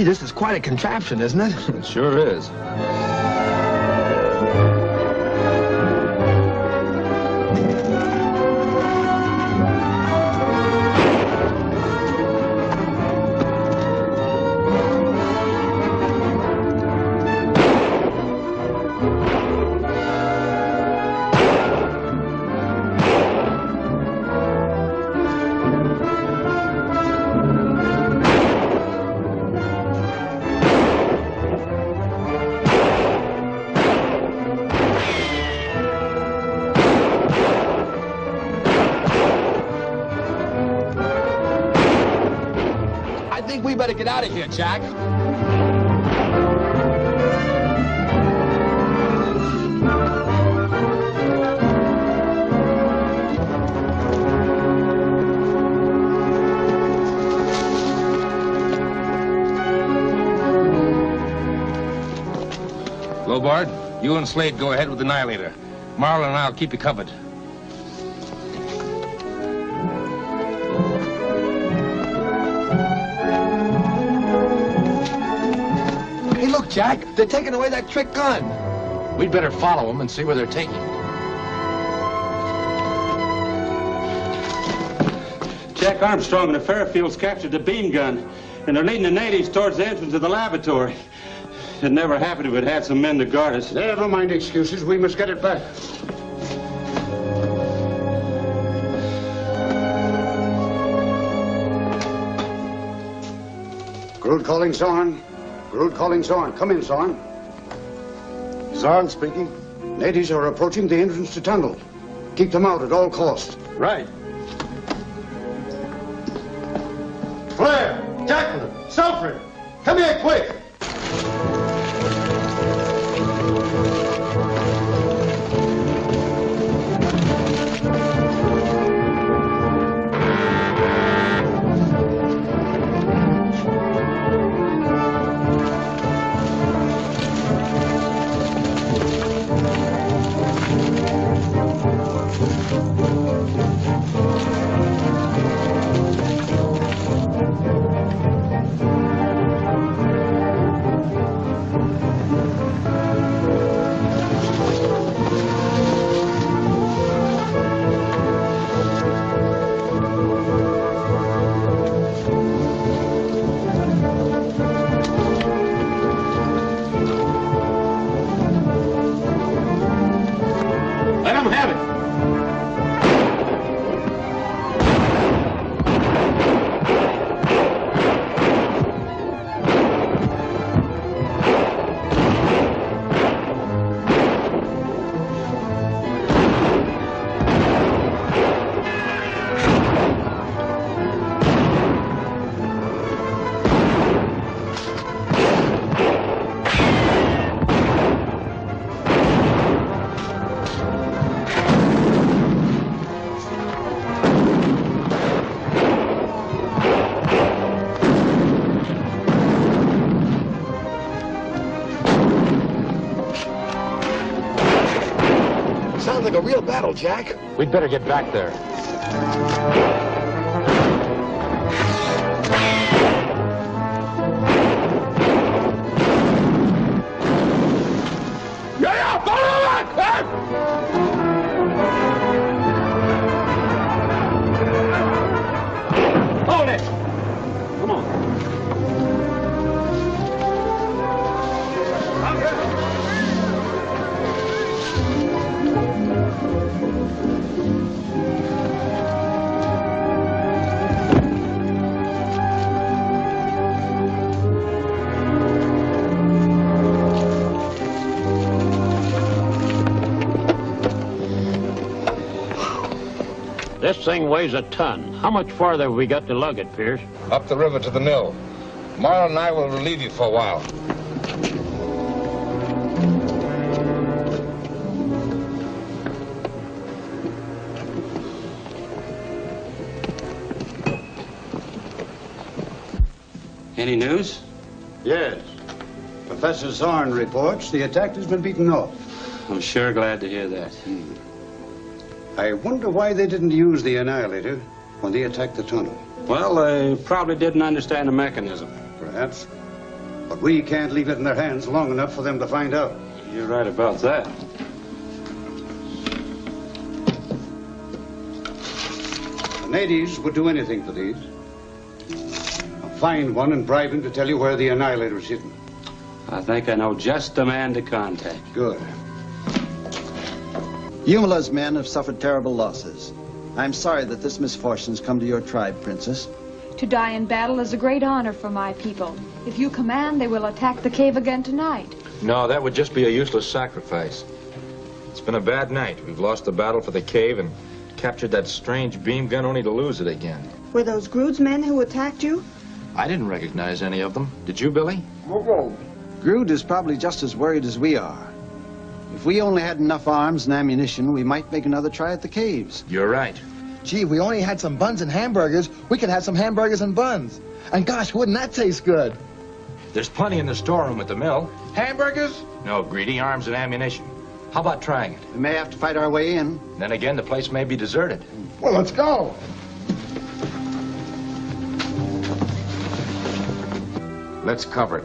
Gee, this is quite a contraption, isn't it? It sure is. Better get out of here, Jack. Lobard, you and Slade go ahead with the Annihilator. Marlin and I'll keep you covered. Jack, they're taking away that trick gun. We'd better follow them and see where they're taking it. Jack Armstrong and the Fairfields captured the beam gun, and they're leading the natives towards the entrance of the laboratory. It never happened if it had some men to guard us. Never mind excuses. We must get it back. Grood calling Zorn. Grood calling Zorn. Come in, Zorn. Zorn speaking. Natives are approaching the entrance to tunnel. Keep them out at all costs. Right. Flair, Jacqueline, Selfred, come here quick. Sounds like a real battle, Jack. We'd better get back there. Yeah, follow it! Hold it! Come on. This thing weighs a ton. How much farther have we got to lug it, Pierce? Up the river to the mill. Marlin and I will relieve you for a while. Any news? Yes. Professor Zorn reports the attack has been beaten off. I'm sure glad to hear that. I wonder why they didn't use the Annihilator when they attacked the tunnel. Well, they probably didn't understand the mechanism. Perhaps. But we can't leave it in their hands long enough for them to find out. You're right about that. The natives would do anything for these. I'll find one and bribe him to tell you where the Annihilator's hidden. I think I know just the man to contact. Good. Yumala's men have suffered terrible losses. I'm sorry that this misfortune's come to your tribe, Princess. To die in battle is a great honor for my people. If you command, they will attack the cave again tonight. No, that would just be a useless sacrifice. It's been a bad night. We've lost the battle for the cave and captured that strange beam gun only to lose it again. Were those Grood's men who attacked you? I didn't recognize any of them. Did you, Billy? Grood is probably just as worried as we are. If we only had enough arms and ammunition, we might make another try at the caves. You're right. Gee, if we only had some buns and hamburgers, we could have some hamburgers and buns. And gosh, wouldn't that taste good? There's plenty in the storeroom at the mill. Hamburgers? No, greedy, arms and ammunition. How about trying it? We may have to fight our way in. Then again, the place may be deserted. Well, let's go. Let's cover it.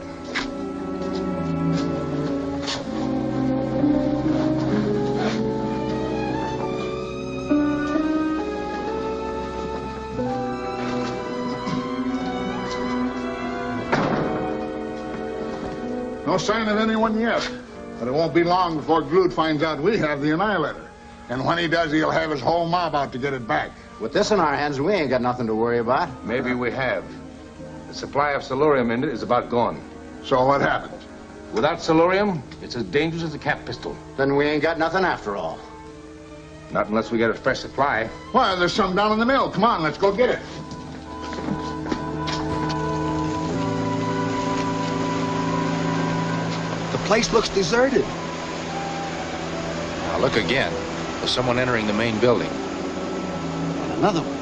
No sign of anyone yet. But it won't be long before Grood finds out we have the Annihilator. And when he does, he'll have his whole mob out to get it back. With this in our hands, we ain't got nothing to worry about. Maybe we have. The supply of solurium in it is about gone. So what happened? Without solurium, it's as dangerous as a cap pistol. Then we ain't got nothing after all. Not unless we get a fresh supply. Well, there's some down in the mill. Come on, let's go get it. The place looks deserted. Now look again. There's someone entering the main building. Another one.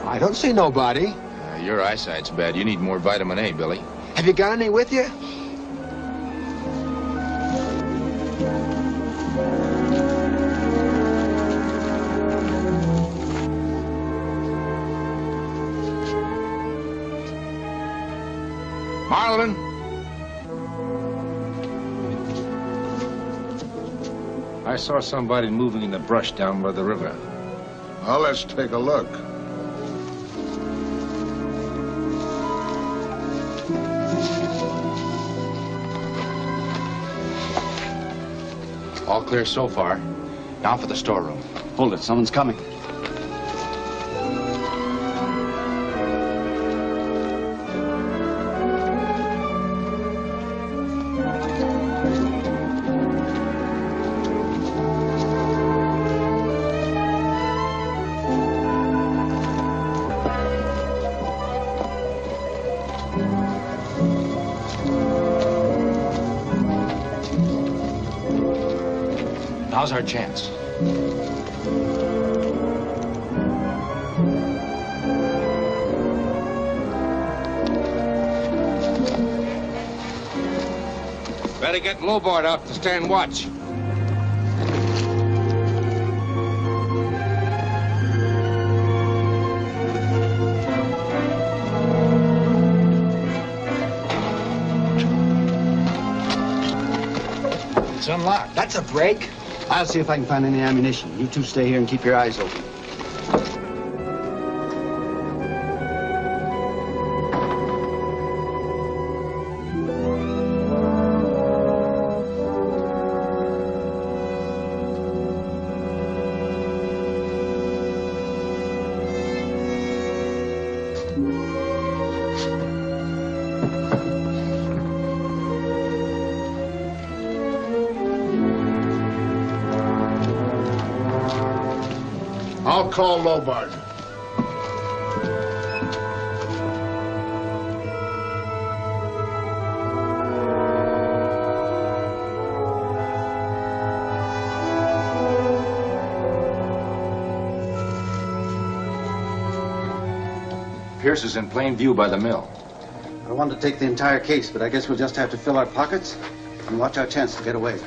I don't see nobody. Your eyesight's bad. You need more vitamin A, Billy. Have you got any with you? Marlin! I saw somebody moving in the brush down by the river. Well, let's take a look. All clear so far. Now for the storeroom. Hold it, someone's coming. Now's our chance. Better get lowboard out to stand watch. It's unlocked. That's a break. I'll see if I can find any ammunition. You two stay here and keep your eyes open. I'll call Lobart. Pierce is in plain view by the mill. I wanted to take the entire case, but I guess we'll just have to fill our pockets and watch our chance to get away.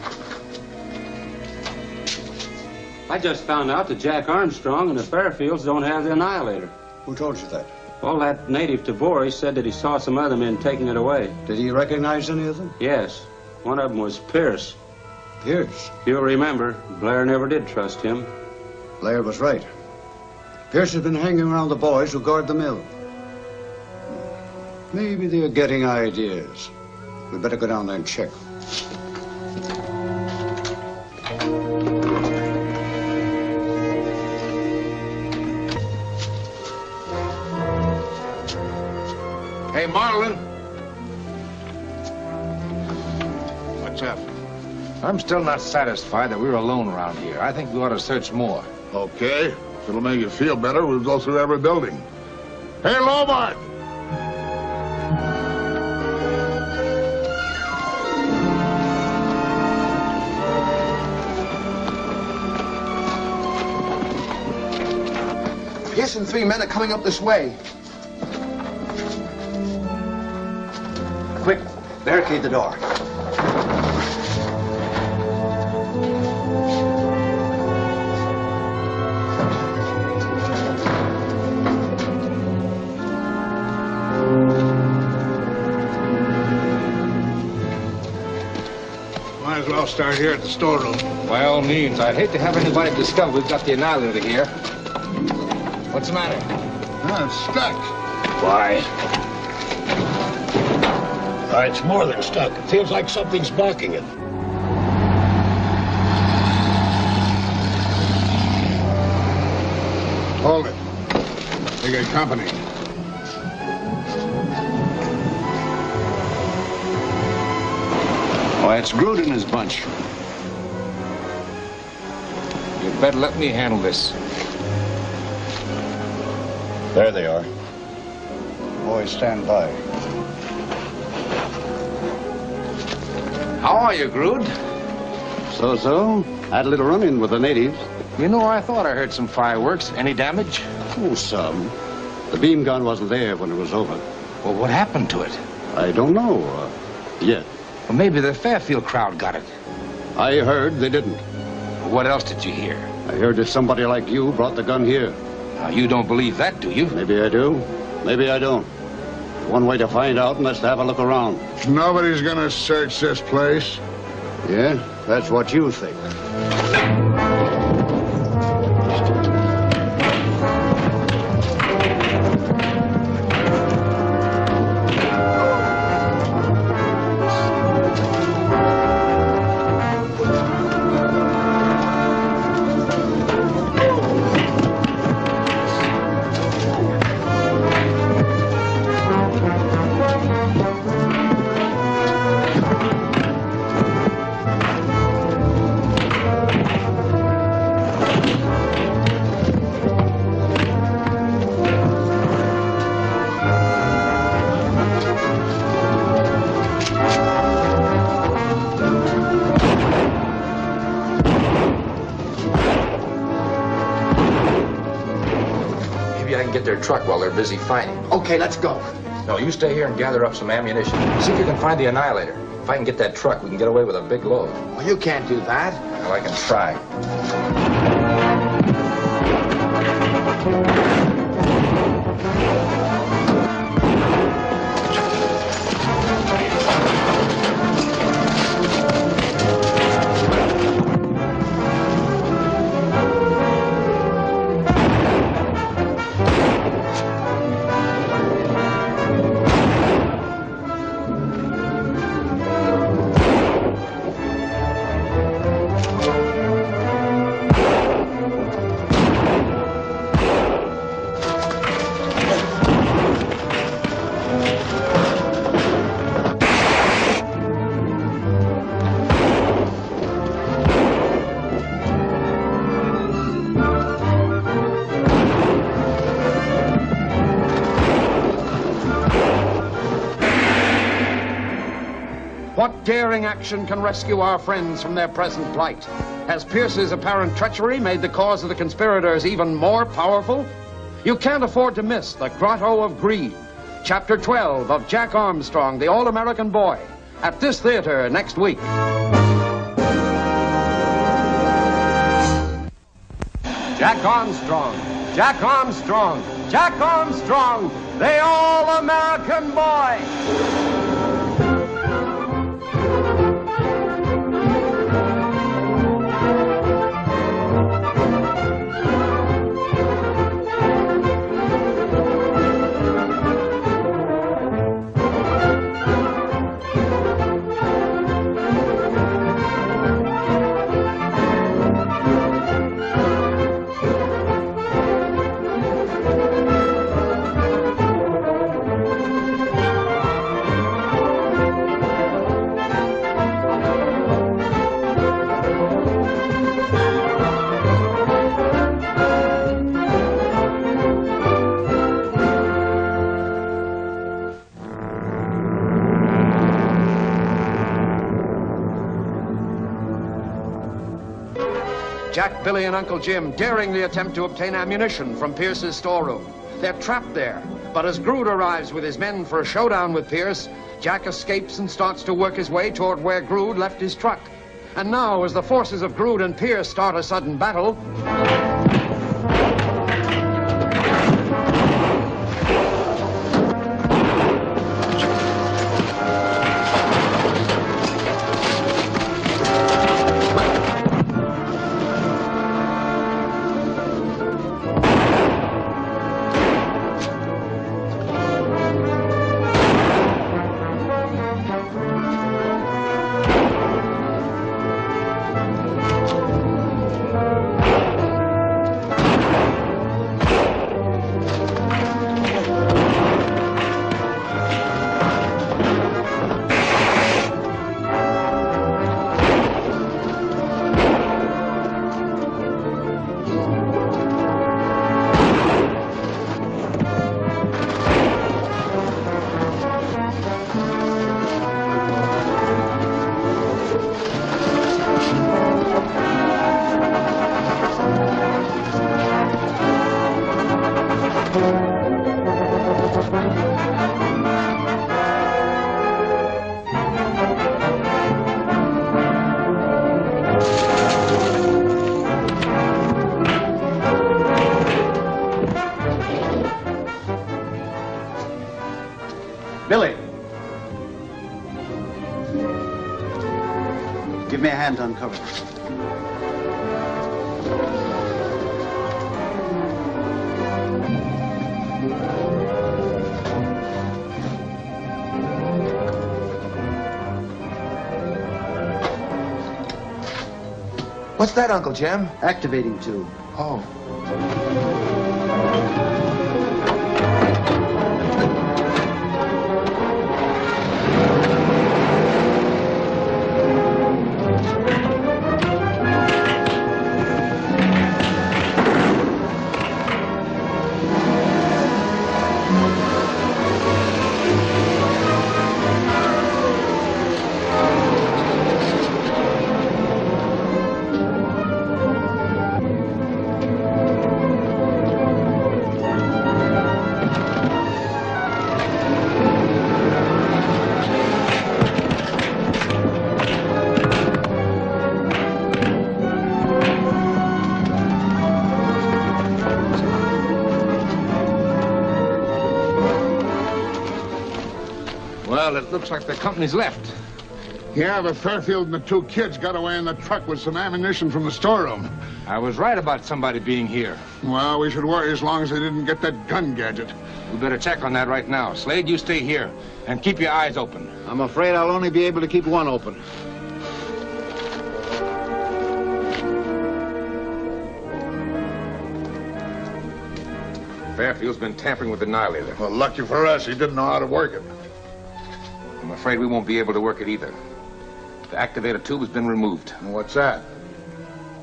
I just found out that Jack Armstrong and the Fairfields don't have the Annihilator. Who told you that? Well, that native Tabori said that he saw some other men taking it away. Did he recognize any of them? Yes. One of them was Pierce. Pierce? You'll remember, Blair never did trust him. Blair was right. Pierce has been hanging around the boys who guard the mill. Maybe they're getting ideas. We better go down there and check. Hey, Marlin. What's up? I'm still not satisfied that we're alone around here. I think we ought to search more. Okay. If it'll make you feel better, we'll go through every building. Hey, Lobart! Pierce and 3 men are coming up this way. Quick, barricade the door. Might as well start here at the storeroom. By all means. I'd hate to have anybody discover we've got the Annihilator here. What's the matter? It's stuck. Why? It's more than stuck. It feels like something's blocking it. Hold it. They get company. Why, it's Grood and his bunch. You'd better let me handle this. There they are. Boys, stand by. How are you, Grood? So. Had a little run-in with the natives. You know, I thought I heard some fireworks. Any damage? Oh, some. The beam gun wasn't there when it was over. Well, what happened to it? I don't know yet. Well, maybe the Fairfield crowd got it. I heard they didn't. What else did you hear? I heard that somebody like you brought the gun here. Now, you don't believe that, do you? Maybe I do. Maybe I don't. One way to find out is to have a look around. Nobody's gonna search this place. Yeah, that's what you think. Truck while they're busy fighting. Okay, let's go. No, you stay here and gather up some ammunition. See if you can find the Annihilator. If I can get that truck, we can get away with a big load. Well, you can't do that. Well, I can try. What daring action can rescue our friends from their present plight? Has Pierce's apparent treachery made the cause of the conspirators even more powerful? You can't afford to miss the Grotto of Greed. Chapter 12 of Jack Armstrong, the All-American Boy, at this theater next week. Jack Armstrong, Jack Armstrong, Jack Armstrong, the All-American Boy. Jack, Billy, and Uncle Jim daringly attempt to obtain ammunition from Pierce's storeroom. They're trapped there, but as Grood arrives with his men for a showdown with Pierce, Jack escapes and starts to work his way toward where Grood left his truck. And now, as the forces of Grood and Pierce start a sudden battle... Billy! Give me a hand to uncover this. What's that, Uncle Jim? Activating tube. Oh. Well, it looks like the company's left. Yeah, but Fairfield and the two kids got away in the truck with some ammunition from the storeroom. I was right about somebody being here. Well, we should worry as long as they didn't get that gun gadget. We better check on that right now. Slade, you stay here and keep your eyes open. I'm afraid I'll only be able to keep one open. Fairfield's been tampering with the Annihilator. Well, lucky for us, he didn't know how to work it. I'm afraid we won't be able to work it either. The activator tube has been removed. And what's that?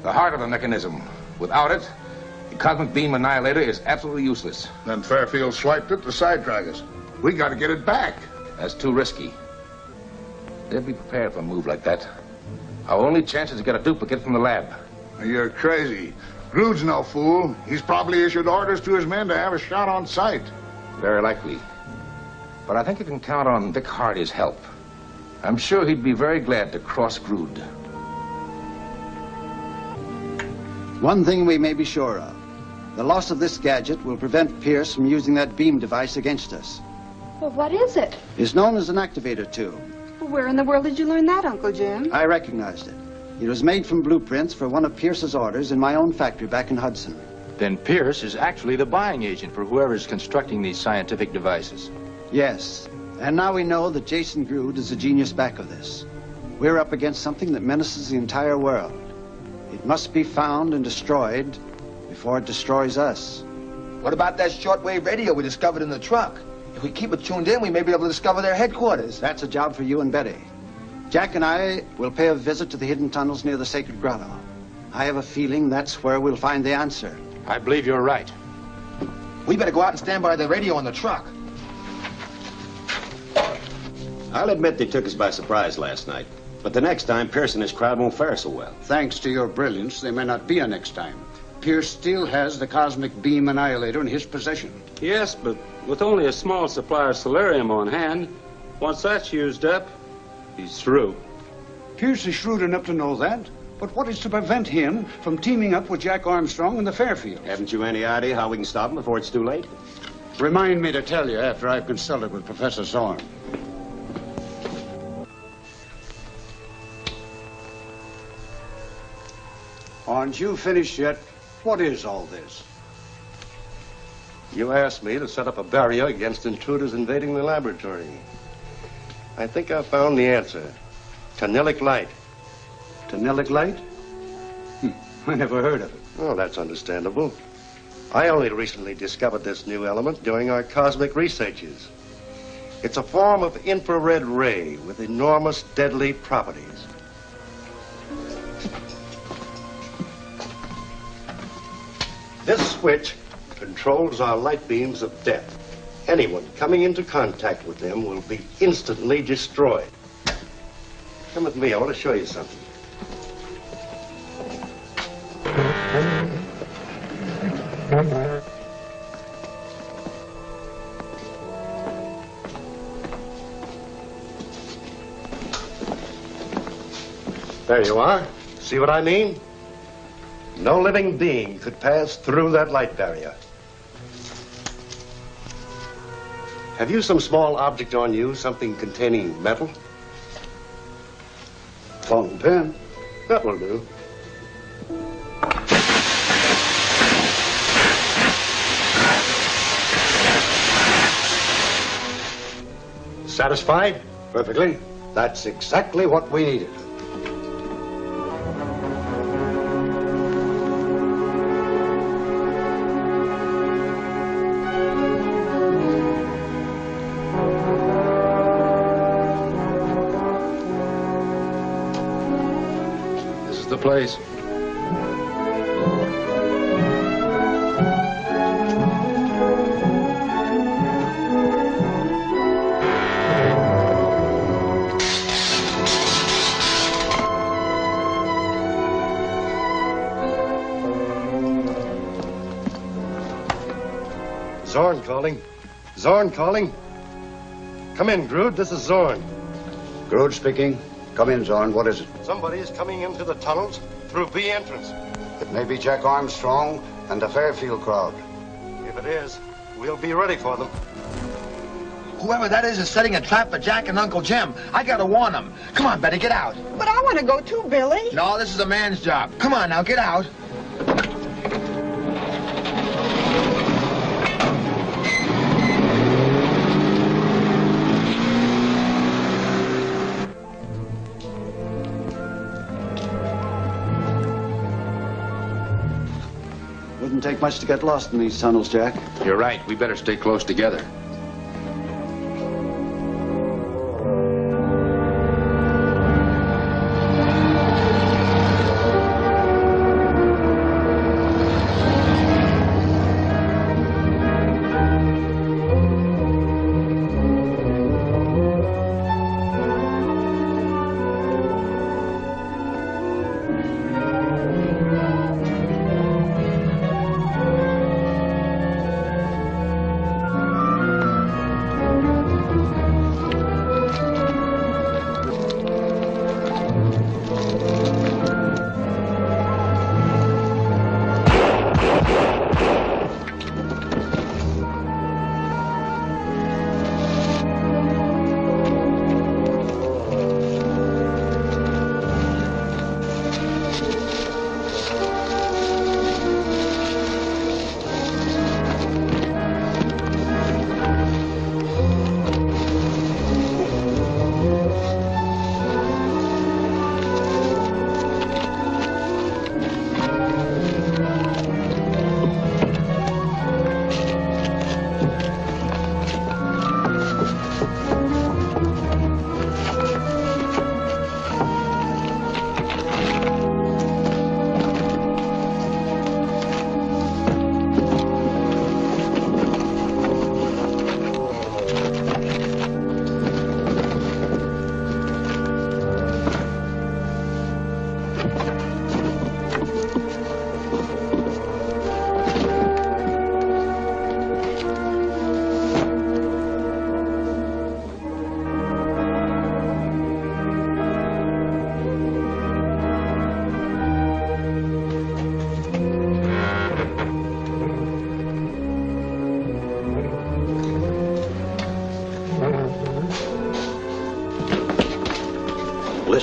The heart of the mechanism. Without it, the cosmic beam annihilator is absolutely useless. Then Fairfield swiped it to sidetrack us. We got to get it back. That's too risky. They'll be prepared for a move like that. Our only chance is to get a duplicate from the lab. You're crazy. Grood's no fool. He's probably issued orders to his men to have a shot on sight. Very likely. But I think you can count on Vic Hardy's help. I'm sure he'd be very glad to cross Grood. One thing we may be sure of. The loss of this gadget will prevent Pierce from using that beam device against us. Well, what is it? It's known as an activator tube. Well, where in the world did you learn that, Uncle Jim? I recognized it. It was made from blueprints for one of Pierce's orders in my own factory back in Hudson. Then Pierce is actually the buying agent for whoever's constructing these scientific devices. Yes. And now we know that Jason Grood is the genius back of this. We're up against something that menaces the entire world. It must be found and destroyed before it destroys us. What about that shortwave radio we discovered in the truck? If we keep it tuned in, we may be able to discover their headquarters. That's a job for you and Betty. Jack and I will pay a visit to the hidden tunnels near the Sacred Grotto. I have a feeling that's where we'll find the answer. I believe you're right. We better go out and stand by the radio on the truck. I'll admit they took us by surprise last night. But the next time, Pierce and his crowd won't fare so well. Thanks to your brilliance, there may not be a next time. Pierce still has the cosmic beam annihilator in his possession. Yes, but with only a small supply of solarium on hand, once that's used up, he's through. Pierce is shrewd enough to know that. But what is to prevent him from teaming up with Jack Armstrong and the Fairfield? Haven't you any idea how we can stop him before it's too late? Remind me to tell you after I've consulted with Professor Zorn. Aren't you finished yet? What is all this? You asked me to set up a barrier against intruders invading the laboratory. I think I found the answer. Tannic light. Tannic light? I never heard of it. Oh, that's understandable. I only recently discovered this new element during our cosmic researches. It's a form of infrared ray with enormous deadly properties. This switch controls our light beams of death. Anyone coming into contact with them will be instantly destroyed. Come with me, I want to show you something. There you are. See what I mean? No living being could pass through that light barrier. Have you some small object on you, something containing metal? Fountain pen. That will do. Satisfied? Perfectly. That's exactly what we needed. The place. Zorn calling. Zorn calling. Come in, Grood. This is Zorn. Grood speaking. Come in, Zorn. What is it? Somebody is coming into the tunnels through B entrance. It may be Jack Armstrong and the Fairfield crowd. If it is, we'll be ready for them. Whoever that is setting a trap for Jack and Uncle Jim. I gotta warn them. Come on, Betty, get out. But I want to go too, Billy. No, this is a man's job. Come on now, get out. Wouldn't take much to get lost in these tunnels, Jack. You're right. We better stay close together.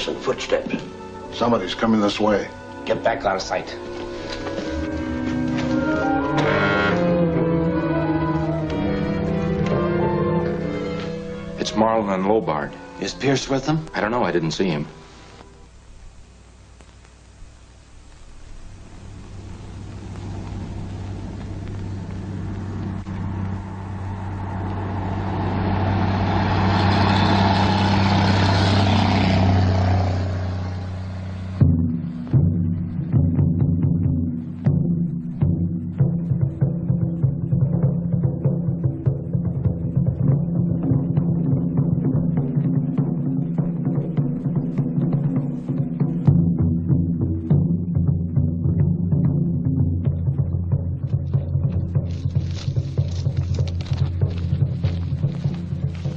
Listen, footsteps. Somebody's coming this way. Get back out of sight. It's Marlin and Lobard. Is Pierce with them? I don't know. I didn't see him.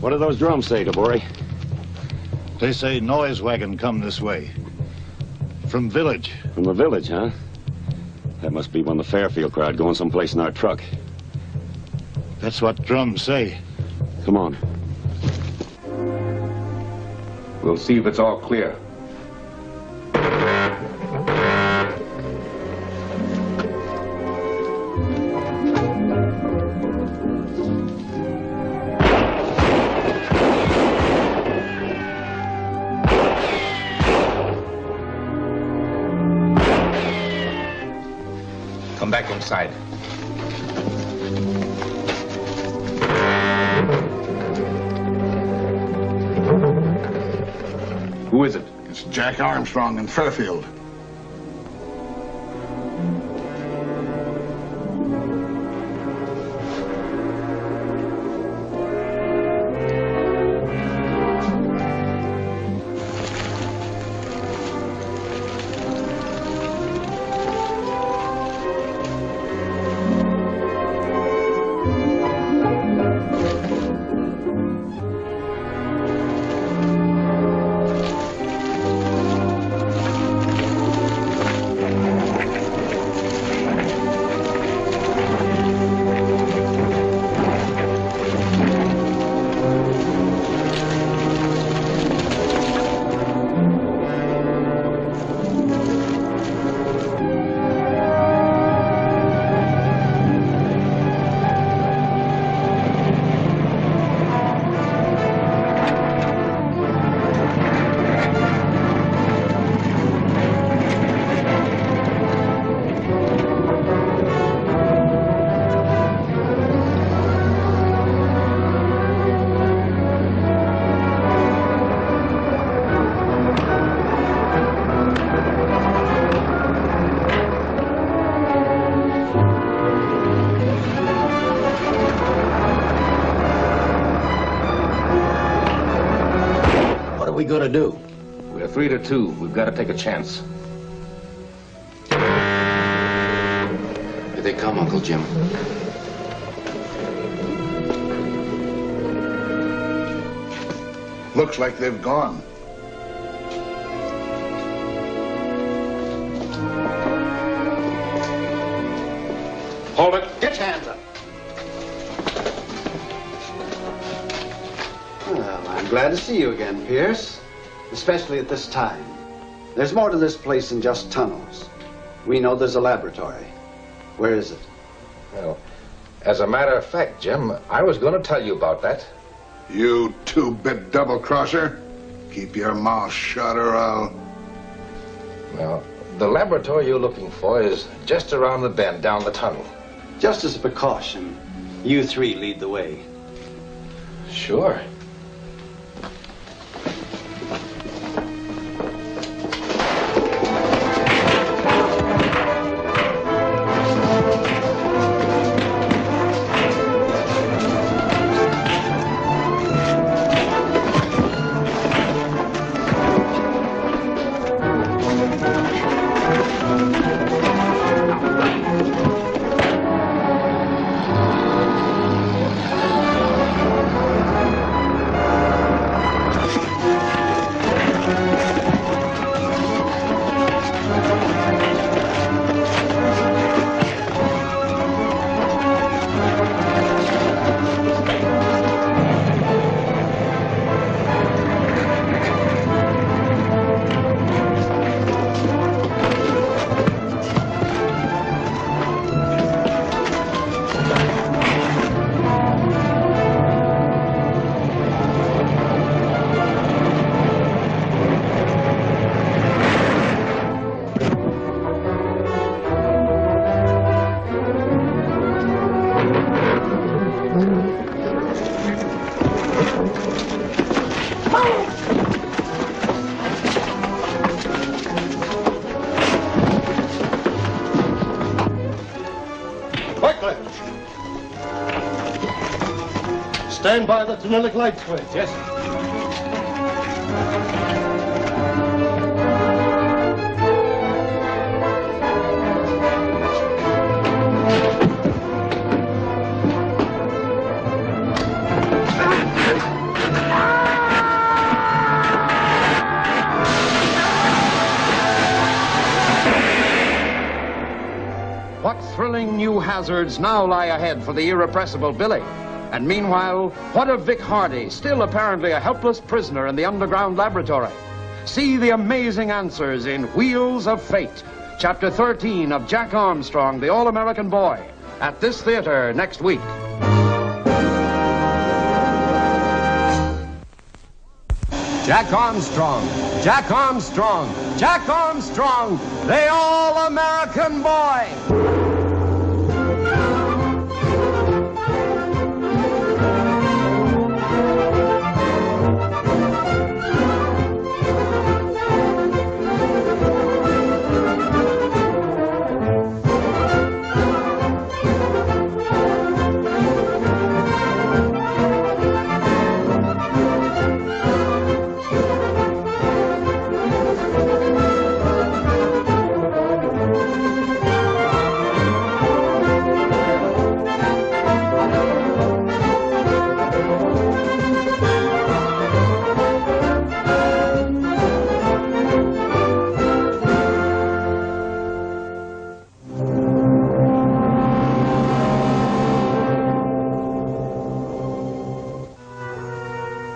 What do those drums say, Tabori? They say noise wagon come this way. From village. From the village, huh? That must be one of the Fairfield crowd going someplace in our truck. That's what drums say. Come on. We'll see if it's all clear. Come back inside. Who is it? It's Jack Armstrong in Fairfield. we going to do? We're 3-2. We've got to take a chance. Here they come, Uncle Jim. Looks like they've gone. Hold it. Get your hands up. Well, I'm glad to see you again, Pierce. Especially at this time. There's more to this place than just tunnels. We know there's a laboratory. Where is it? Well, as a matter of fact, Jim, I was going to tell you about that. You two-bit double-crosser. Keep your mouth shut or I'll... Well, the laboratory you're looking for is just around the bend down the tunnel. Just as a precaution, you three lead the way. Sure. Wycliffe. Stand by the tunelic light switch. Yes. What thrilling new hazards now lie ahead for the irrepressible Billy? And meanwhile, what of Vic Hardy, still apparently a helpless prisoner in the underground laboratory? See the amazing answers in Wheels of Fate, Chapter 13 of Jack Armstrong, the All-American Boy, at this theater next week. Jack Armstrong, Jack Armstrong, Jack Armstrong, the All-American Boy.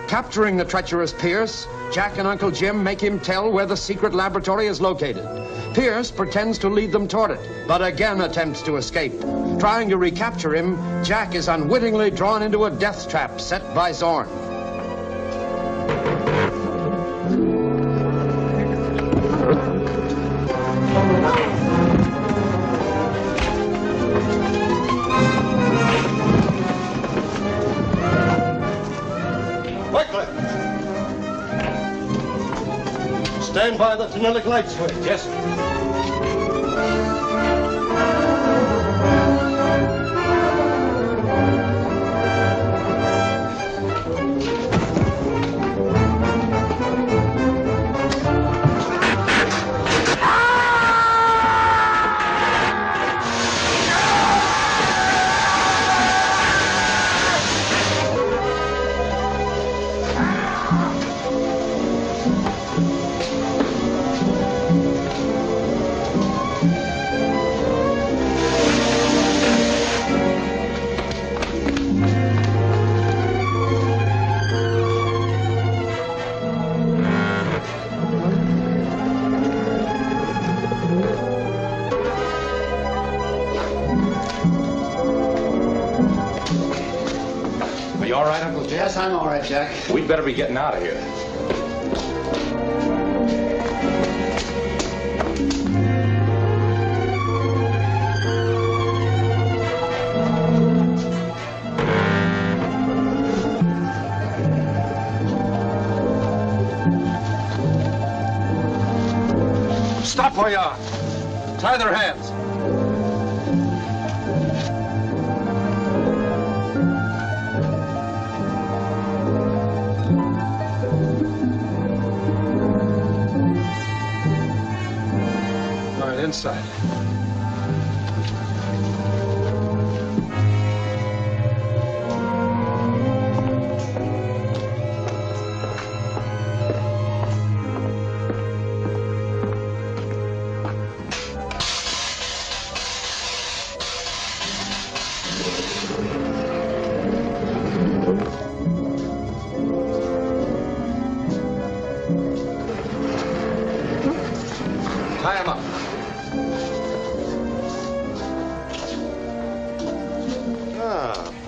Capturing the treacherous Pierce, Jack and Uncle Jim make him tell where the secret laboratory is located. Pierce pretends to lead them toward it, but again attempts to escape. Trying to recapture him, Jack is unwittingly drawn into a death trap set by Zorn. Stand by the tunelic light switch. Yes. Yes, I'm all right, Jack. We'd better be getting out of here. Stop where you are. Tie their hands. Inside. Tie him up.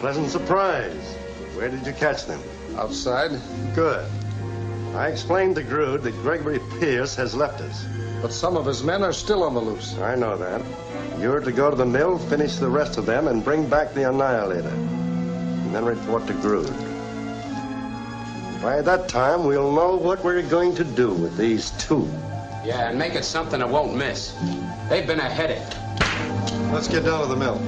Pleasant surprise. Where did you catch them? Outside. Good. I explained to Grood that Gregory Pierce has left us. But some of his men are still on the loose. I know that. You're to go to the mill, finish the rest of them, and bring back the Annihilator. And then report to Grood. By that time, we'll know what we're going to do with these two. Yeah, and make it something that won't miss. They've been a headache. Let's get down to the mill.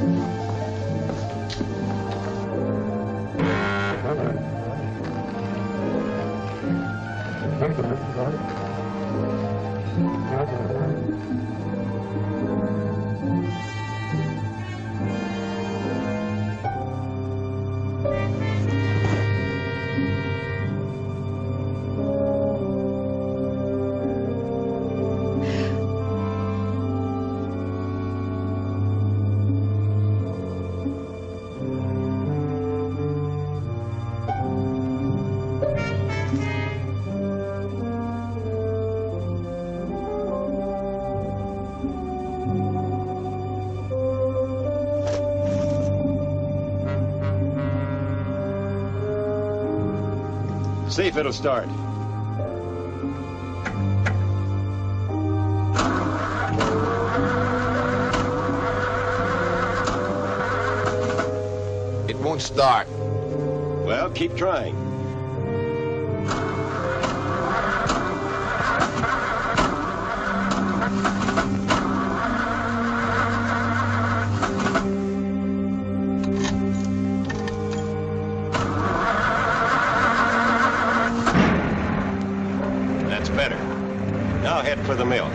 See if it'll start. It won't start. Well, keep trying. Head for the mill.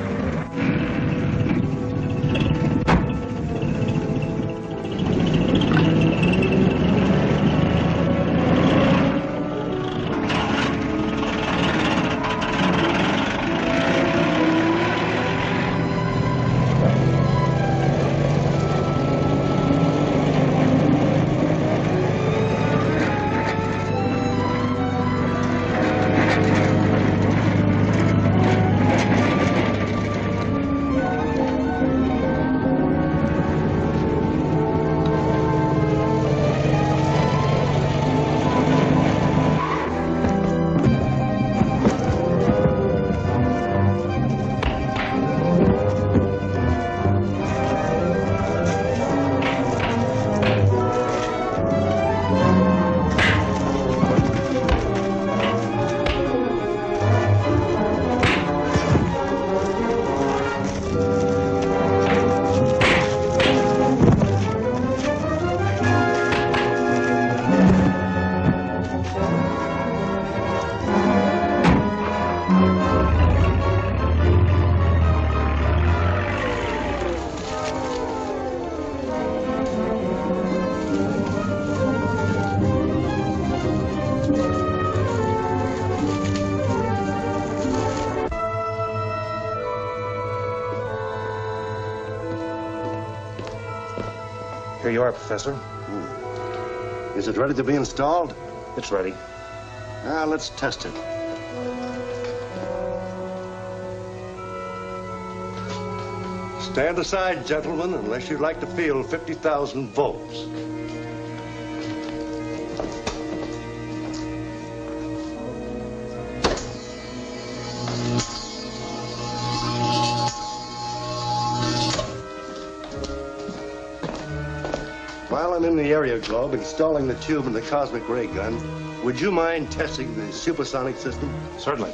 Here you are, Professor. Is it ready to be installed? It's ready. Now, let's test it. Stand aside, gentlemen, unless you'd like to feel 50,000 volts. While I'm in the area globe installing the tube and the cosmic ray gun, would you mind testing the supersonic system? Certainly.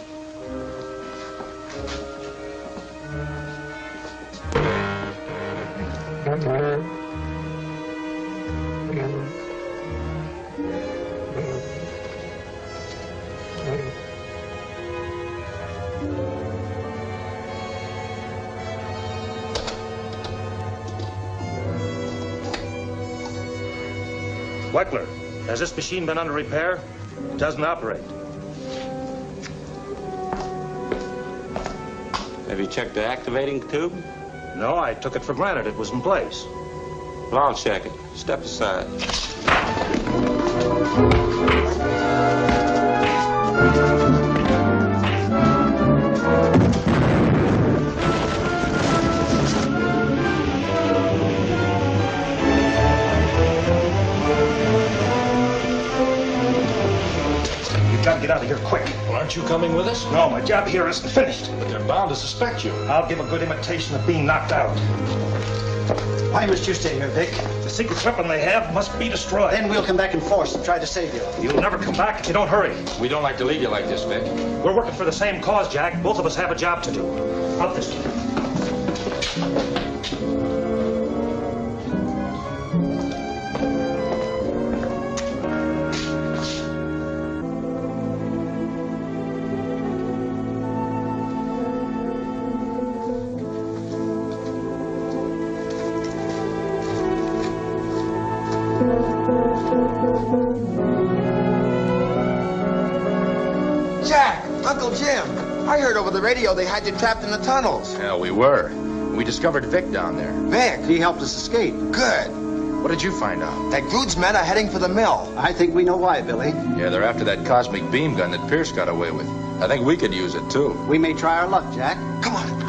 Weckler, has this machine been under repair? It doesn't operate. Have you checked the activating tube? No, I took it for granted it was in place. Well, I'll check it. Step aside. Get out of here quick. Well, aren't you coming with us? No, my job here isn't finished. But they're bound to suspect you. I'll give a good imitation of being knocked out. Why must you stay here, Vic? The secret weapon they have must be destroyed. Then we'll come back in force and try to save you. You'll never come back if you don't hurry. We don't like to leave you like this, Vic. We're working for the same cause, Jack. Both of us have a job to do. Out this way. Jack, Uncle Jim, I heard over the radio they had you trapped in the tunnels. Yeah, we were. We discovered Vic down there. Vic? He helped us escape. Good. What did you find out? That Grood's men are heading for the mill. I think we know why, Billy. Yeah, they're after that cosmic beam gun that Pierce got away with. I think we could use it, too. We may try our luck, Jack. Come on.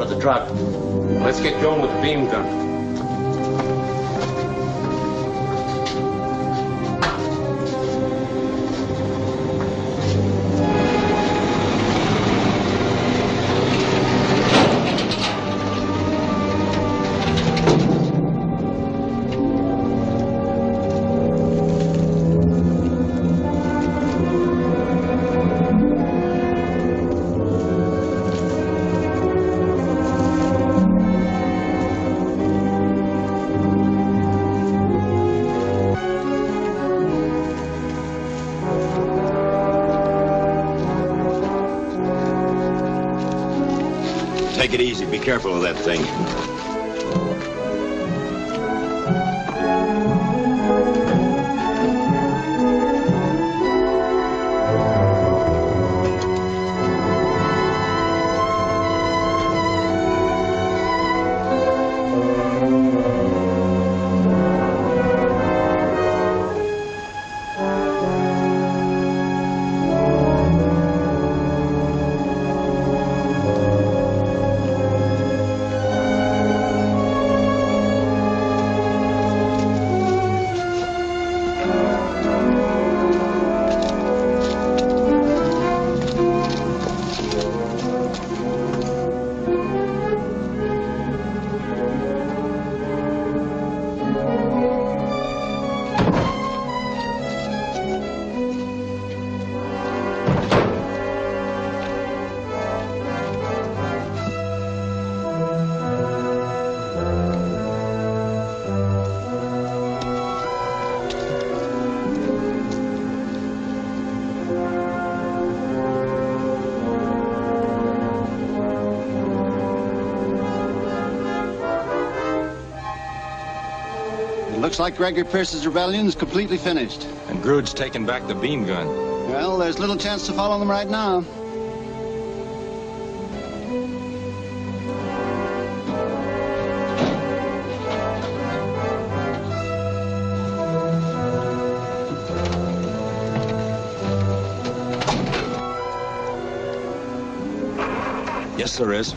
The truck. Let's get going with the beam gun. Take it easy. Be careful of that thing. Looks like Gregory Pierce's rebellion is completely finished. And Grood's taken back the beam gun. Well, there's little chance to follow them right now. Yes, there is.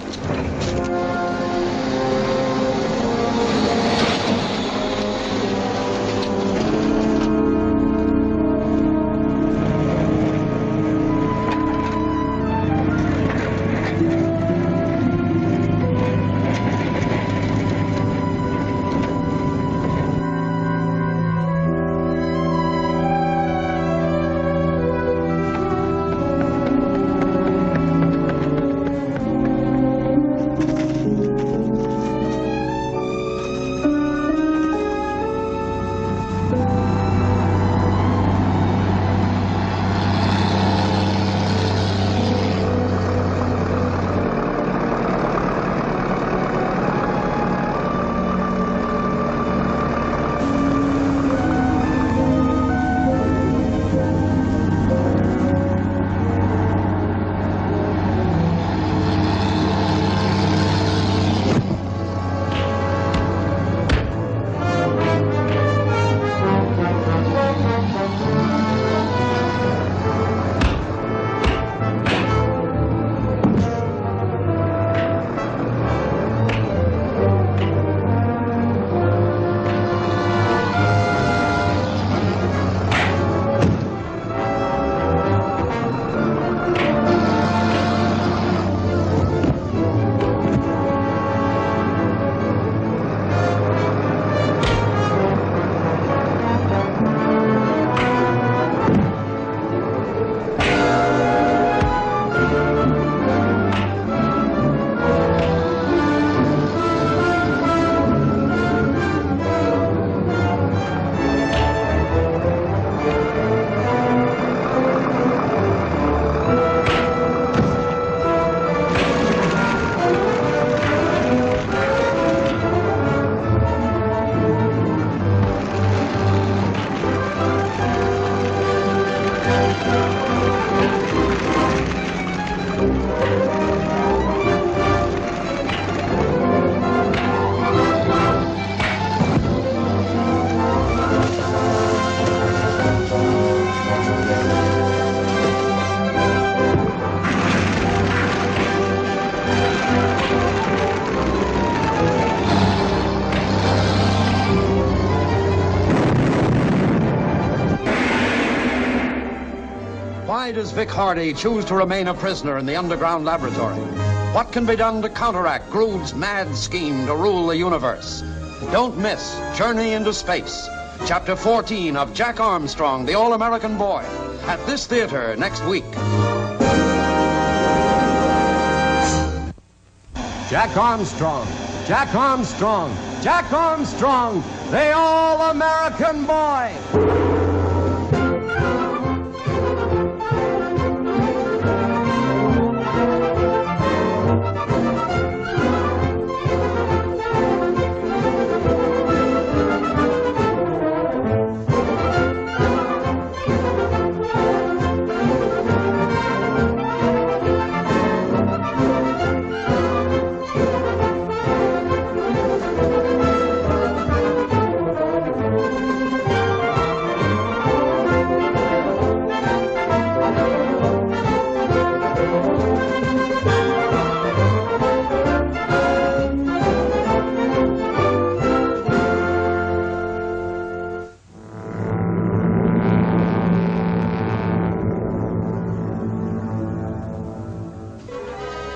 Why does Vic Hardy choose to remain a prisoner in the underground laboratory? What can be done to counteract Grood's mad scheme to rule the universe? Don't miss Journey into Space, Chapter 14 of Jack Armstrong, the All-American Boy, at this theater next week. Jack Armstrong, Jack Armstrong, Jack Armstrong, the All-American Boy.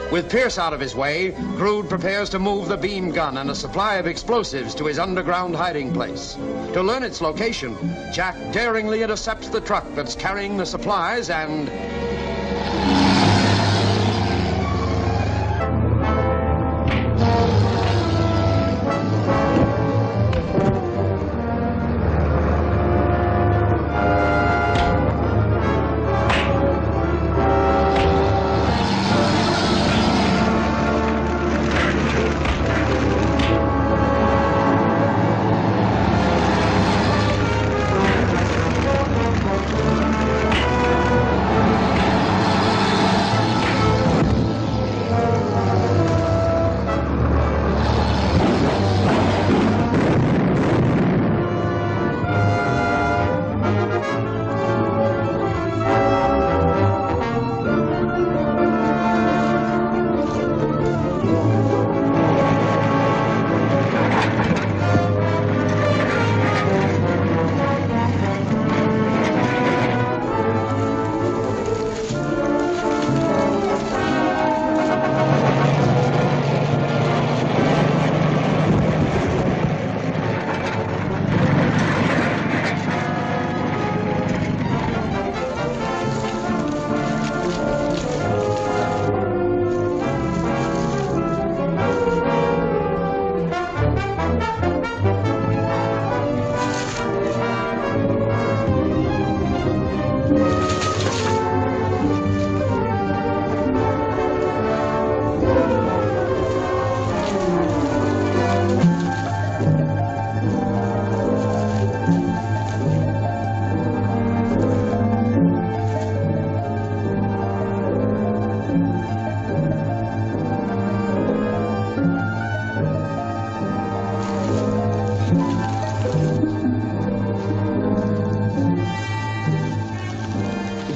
With Pierce out of his way, Grood prepares to move the beam gun and a supply of explosives to his underground hiding place. To learn its location, Jack daringly intercepts the truck that's carrying the supplies and...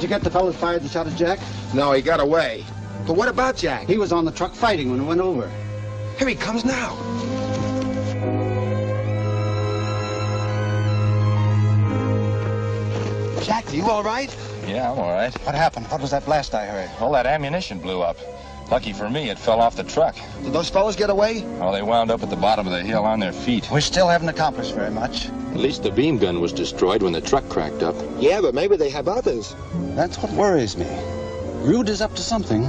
Get the fellow who fired the shot at Jack? No, he got away. But what about Jack? He was on the truck fighting when it went over. Here he comes now. Jack, are you all right? Yeah, I'm all right. What happened? What was that blast I heard? All that ammunition blew up. Lucky for me, it fell off the truck. Did those fellows get away? Oh, they wound up at the bottom of the hill on their feet. We still haven't accomplished very much. At least the beam gun was destroyed when the truck cracked up. Yeah, but maybe they have others. That's what worries me. Grood is up to something.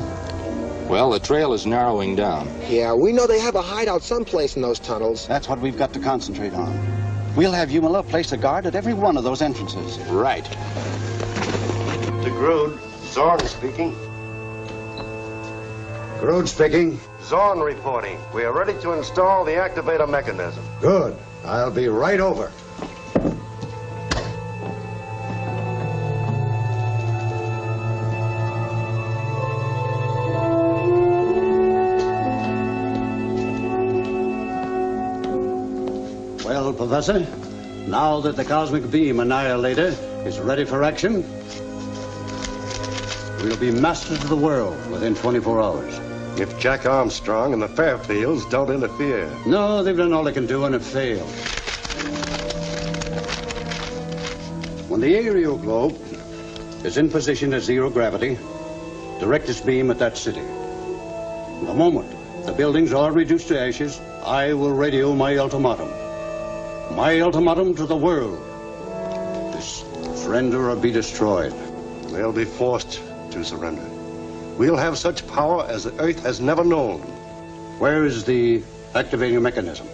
Well, the trail is narrowing down. Yeah, we know they have a hideout someplace in those tunnels. That's what we've got to concentrate on. We'll have Humala place a guard at every one of those entrances. Right. To Grood, Zorn speaking. Grood speaking. Zorn reporting. We are ready to install the activator mechanism. Good. I'll be right over. Well, Professor, now that the cosmic beam annihilator is ready for action, we'll be masters of the world within 24 hours. If Jack Armstrong and the Fairfields don't interfere. No, they've done all they can do and have failed. When the aerial globe is in position at zero gravity, direct its beam at that city. The moment the buildings are reduced to ashes, I will radio my ultimatum. My ultimatum to the world is surrender or be destroyed. They'll be forced to surrender. We'll have such power as the Earth has never known. Where is the activating mechanism?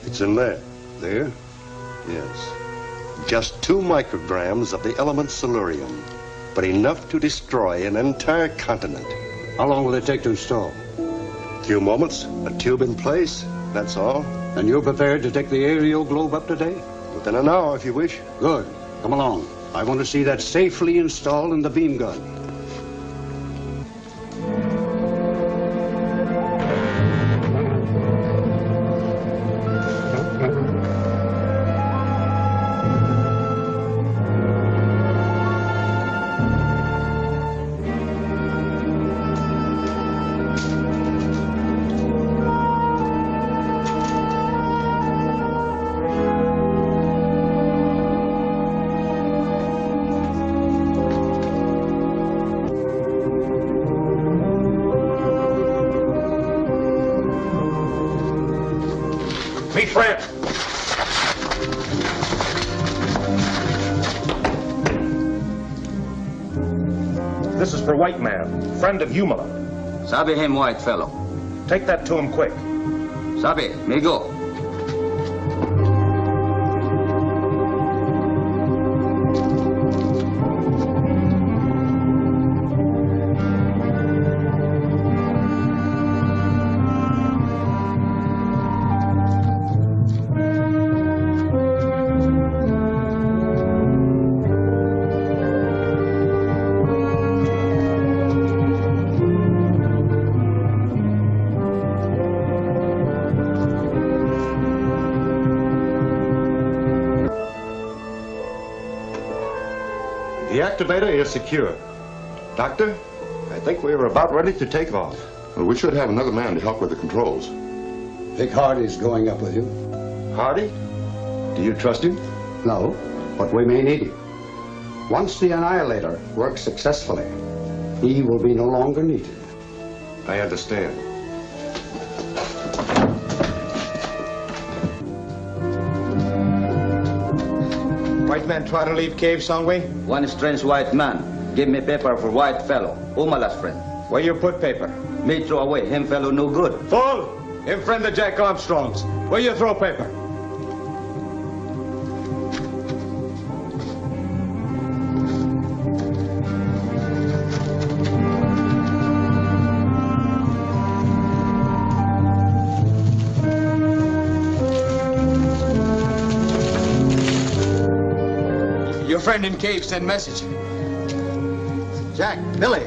It's in there. There? Yes. Just 2 micrograms of the element silurium, but enough to destroy an entire continent. How long will it take to install? A few moments, a tube in place, that's all. And you're prepared to take the aerial globe up today? Within an hour, if you wish. Good. Come along. I want to see that safely installed in the beam gun. Meet friend. This is for White Man, friend of Humala. Sabe him, white fellow. Take that to him quick. Sabe, me go. The activator is secure. Doctor, I think we are about ready to take off. Well, we should have another man to help with the controls. Vic Hardy's going up with you. Hardy? Do you trust him? No, but we may need him. Once the annihilator works successfully, he will be no longer needed. I understand. White man try to leave cave, Songway? One strange white man. Give me paper for white fellow. My last friend. Where you put paper? Me throw away. Him fellow no good. Fool! Him friend of Jack Armstrong's. Where you throw paper? Your friend in cave sent message. Jack, Billy.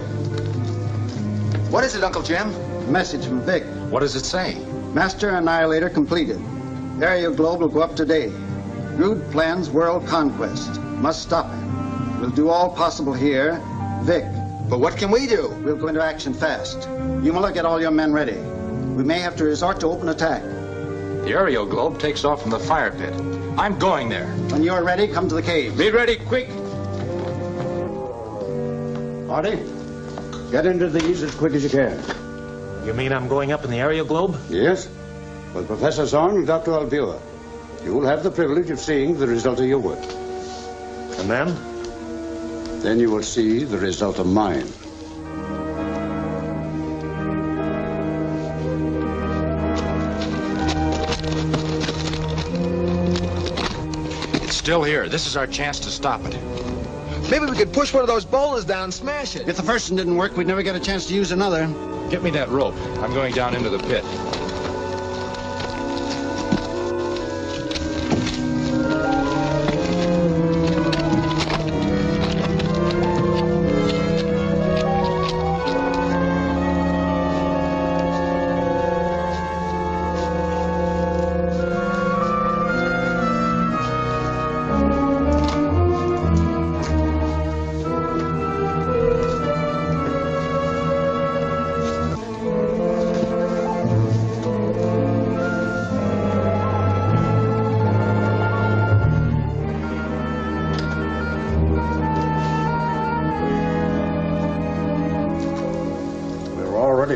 What is it, Uncle Jim? Message from Vic. What does it say? Master Annihilator completed. Area globe will go up today. Grood plans world conquest. Must stop it. We'll do all possible here. Vic. But what can we do? We'll go into action fast. You must get all your men ready. We may have to resort to open attack. The aerial globe takes off from the fire pit. I'm going there. When you're ready, come to the cave. Be ready, quick. Hardy, get into these as quick as you can. You mean I'm going up in the aerial globe? Yes, with Professor Zorn and Dr. Alvira. You will have the privilege of seeing the result of your work. And then? Then you will see the result of mine. It's still here. This is our chance to stop it. Maybe we could push one of those boulders down and smash it. If the first one didn't work, we'd never get a chance to use another. Get me that rope. I'm going down into the pit.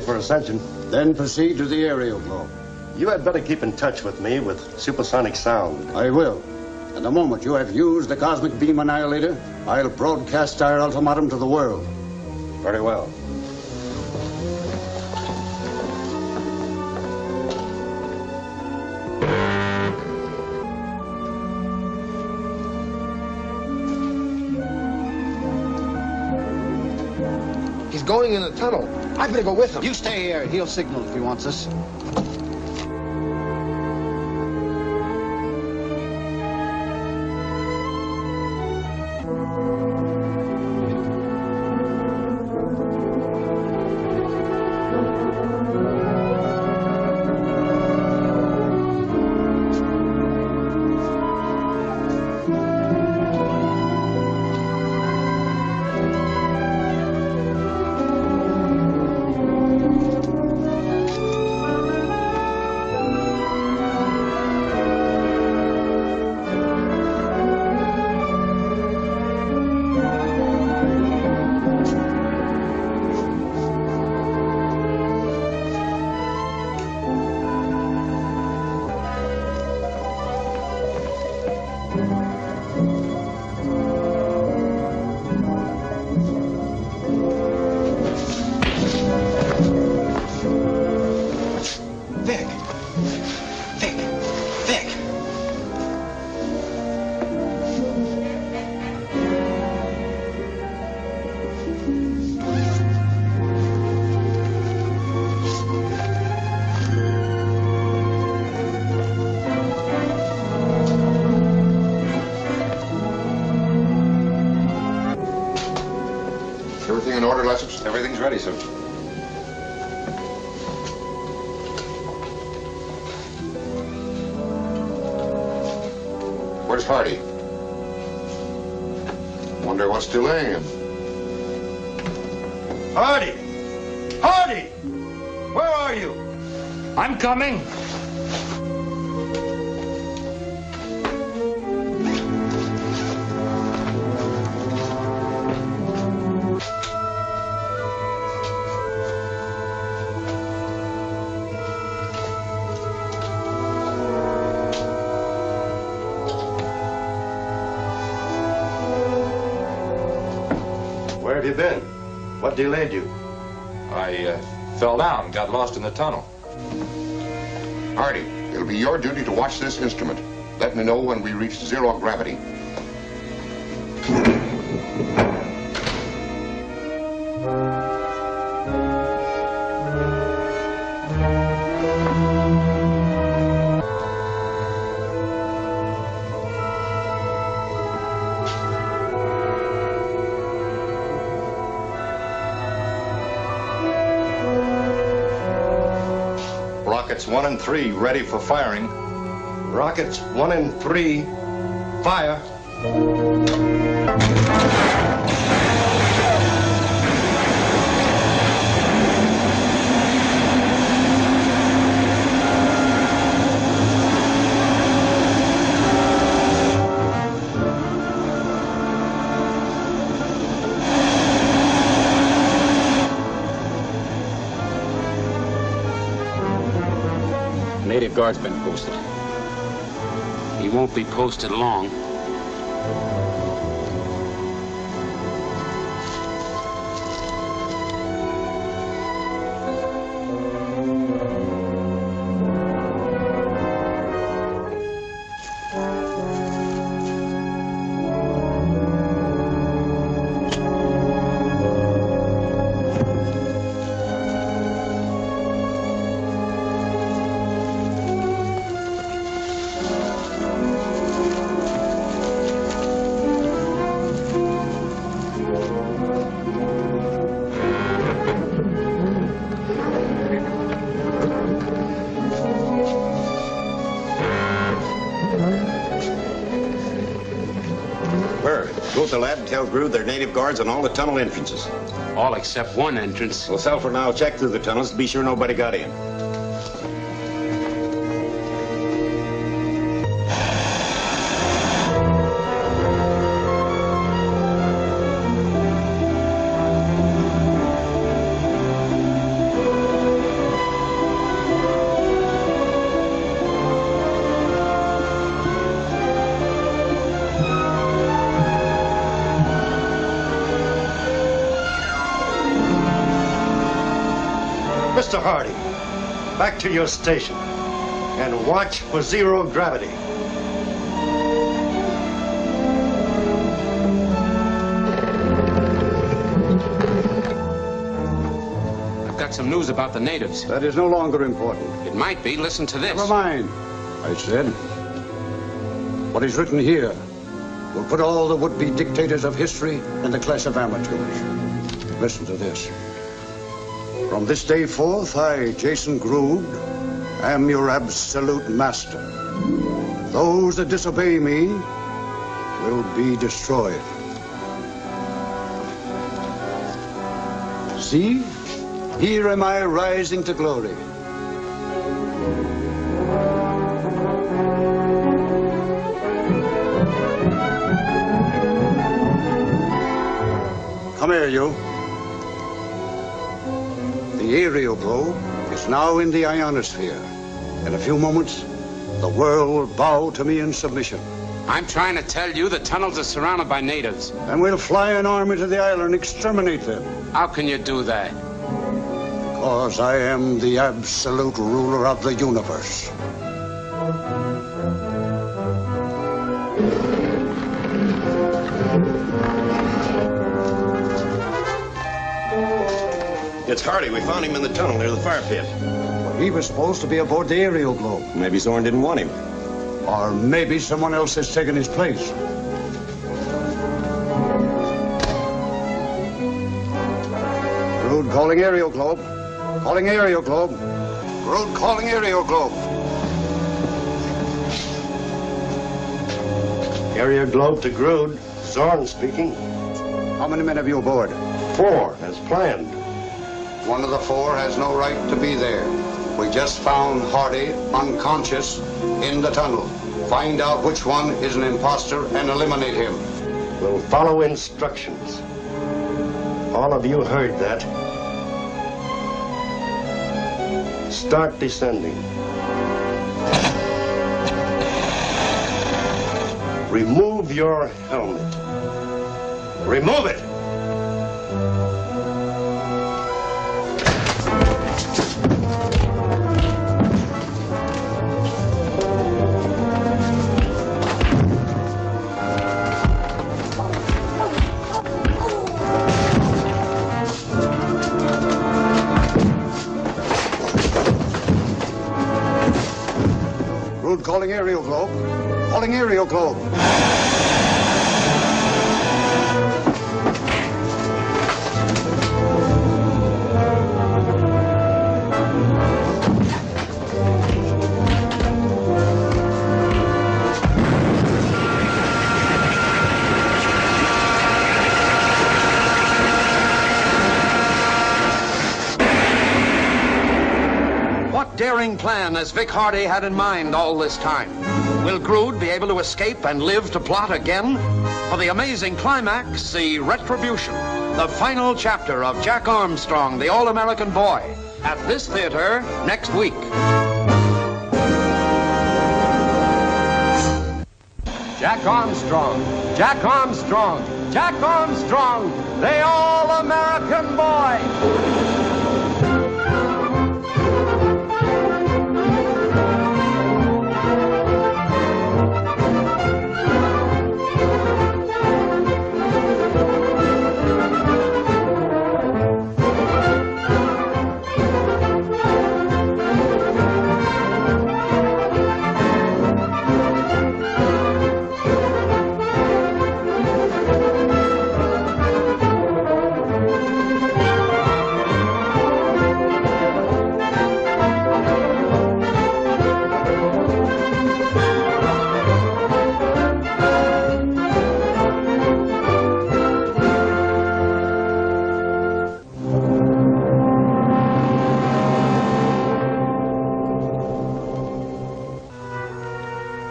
For ascension. Then proceed to the aerial globe. You had better keep in touch with me with supersonic sound. I will. And the moment you have used the cosmic beam annihilator, I'll broadcast our ultimatum to the world. Very well. He's going in the tunnel. I better go with him. You stay here. He'll signal if he wants us. Everything in order, Lesseps? Everything's ready, sir. Where's Hardy? Wonder what's delaying him. Hardy! Hardy! Where are you? I'm coming. Where have you been? What delayed you? I fell down and got lost in the tunnel. Hardy, it'll be your duty to watch this instrument. Let me know when we reach zero gravity. Rockets 1 and 3 ready for firing. Rockets 1 and 3, fire. Native guard's been posted. He won't be posted long. Go to the lab and tell Grood they're native guards on all the tunnel entrances. All except one entrance. Well, Selfer now check through the tunnels to be sure nobody got in. Mr. Hardy, back to your station and watch for zero gravity. I've got some news about the natives. That is no longer important. It might be. Listen to this. Never mind, I said. What is written here will put all the would-be dictators of history in the class of amateurs. Listen to this. From this day forth, I, Jason Grood, am your absolute master. Those that disobey me will be destroyed. See, here am I rising to glory. Come here, you. The aerial globe is now in the ionosphere. In a few moments, the world will bow to me in submission. I'm trying to tell you the tunnels are surrounded by natives. And we'll fly an army to the island and exterminate them. How can you do that? Because I am the absolute ruler of the universe. It's Hardy. We found him in the tunnel near the fire pit. Well, he was supposed to be aboard the aerial globe. Maybe Zorn didn't want him. Or maybe someone else has taken his place. Grood calling aerial globe. Calling aerial globe. Grood calling aerial globe. Area globe to Grood. Zorn speaking. How many men have you aboard? 4, as planned. One of the 4 has no right to be there. We just found Hardy unconscious in the tunnel. Find out which one is an imposter and eliminate him. We'll follow instructions. All of you heard that. Start descending. Remove your helmet. Remove it! Grood calling aerial globe. Calling aerial globe. Daring plan as Vic Hardy had in mind all this time. Will Grood be able to escape and live to plot again? For the amazing climax, see Retribution, the final chapter of Jack Armstrong, the All-American Boy, at this theater next week. Jack Armstrong, Jack Armstrong, Jack Armstrong, the All-American Boy.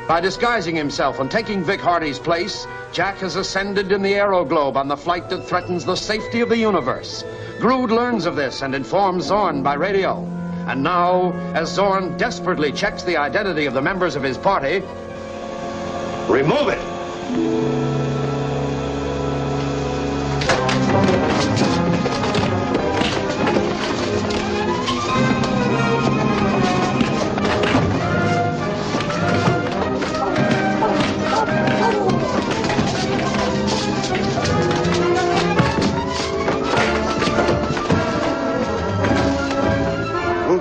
By disguising himself and taking Vic Hardy's place, Jack has ascended in the aeroglobe on the flight that threatens the safety of the universe. Grood learns of this and informs Zorn by radio. And now, as Zorn desperately checks the identity of the members of his party, remove it!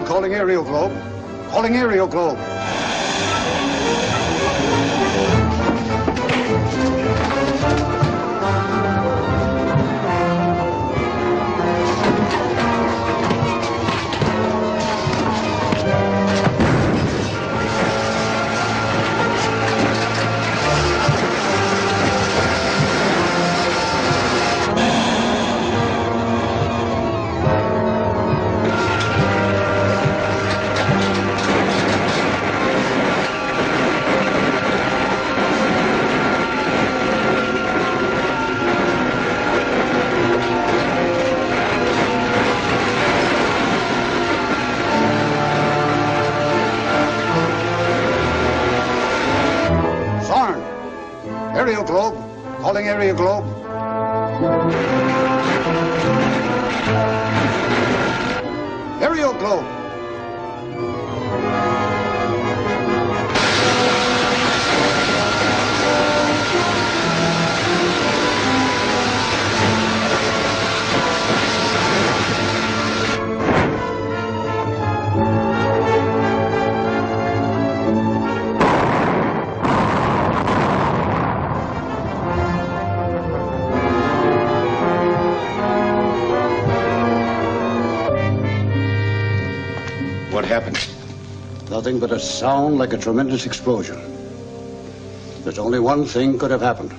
Calling aerial globe. Calling aerial globe. Aerial globe. Calling aerial globe. Aerial globe. What happened? Nothing but a sound like a tremendous explosion. There's only one thing could have happened.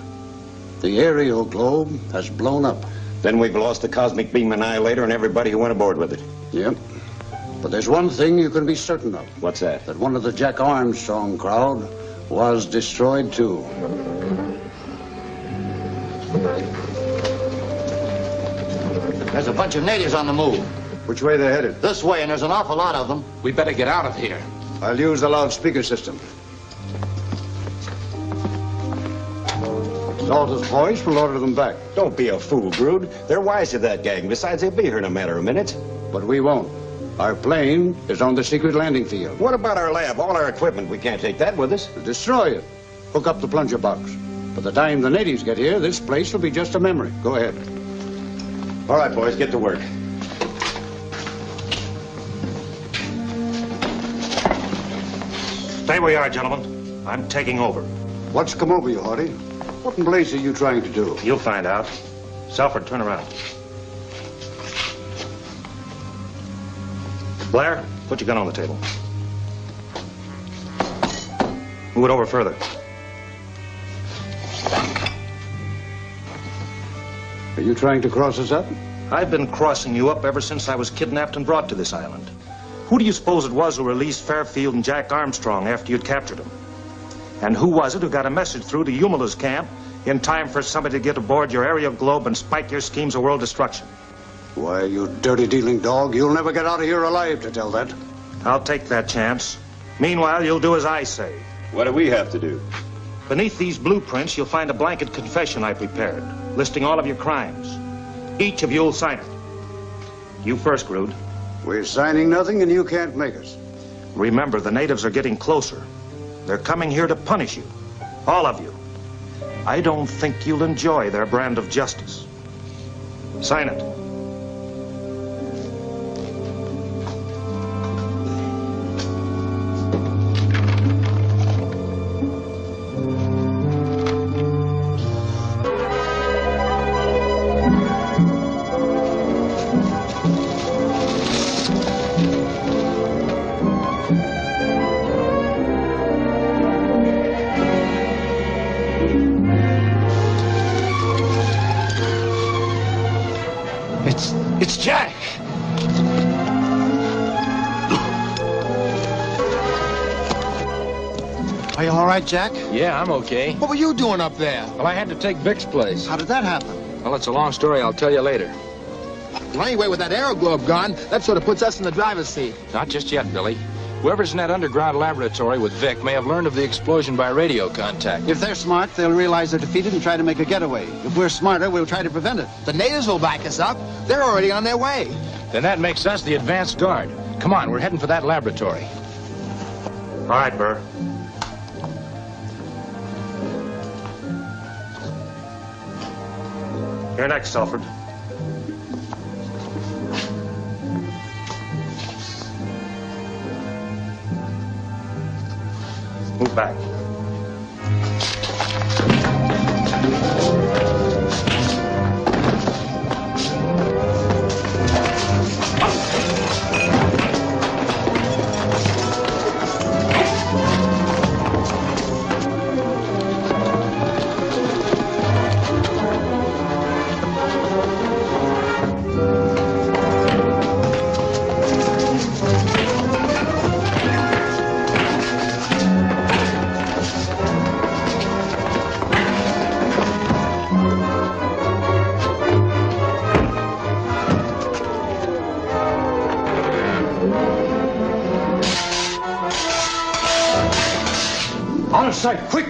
The aerial globe has blown up. Then we've lost the cosmic beam annihilator and everybody who went aboard with it. Yep. But there's one thing you can be certain of. What's that? That one of the Jack Armstrong crowd was destroyed too. There's a bunch of natives on the move. Which way they're headed? This way, and there's an awful lot of them. We better get out of here. I'll use the loudspeaker system. Salter's voice will order them back. Don't be a fool, Grood. They're wise to that gang. Besides, they'll be here in a matter of minutes. But we won't. Our plane is on the secret landing field. What about our lab? All our equipment. We can't take that with us. Destroy it. Hook up the plunger box. By the time the natives get here, this place will be just a memory. Go ahead. All right, boys, get to work. Stay where you are, gentlemen. I'm taking over. What's come over you, Hardy? What in blazes are you trying to do? You'll find out. Selford, turn around. Blair, put your gun on the table. Move it over further. Are you trying to cross us up? I've been crossing you up ever since I was kidnapped and brought to this island. Who do you suppose it was who released Fairfield and Jack Armstrong after you'd captured them? And who was it who got a message through to Humala's camp in time for somebody to get aboard your aerial globe and spike your schemes of world destruction? Why, you dirty dealing dog, you'll never get out of here alive to tell that. I'll take that chance. Meanwhile, you'll do as I say. What do we have to do? Beneath these blueprints, you'll find a blanket confession I prepared, listing all of your crimes. Each of you will sign it. You first, Grood. We're signing nothing and you can't make us. Remember, the natives are getting closer. They're coming here to punish you. All of you. I don't think you'll enjoy their brand of justice. Sign it. It's Jack! Are you all right, Jack? Yeah, I'm okay. What were you doing up there? Well, I had to take Vic's place. How did that happen? Well, it's a long story. I'll tell you later. Well, anyway, with that aero globe gone, that sort of puts us in the driver's seat. Not just yet, Billy. Whoever's in that underground laboratory with Vic may have learned of the explosion by radio contact. If they're smart, they'll realize they're defeated and try to make a getaway. If we're smarter, we'll try to prevent it. The natives will back us up. They're already on their way. Then that makes us the advanced guard. Come on, we're heading for that laboratory. All right, Burr. You're next, Selford. Move back. Out of sight, quick!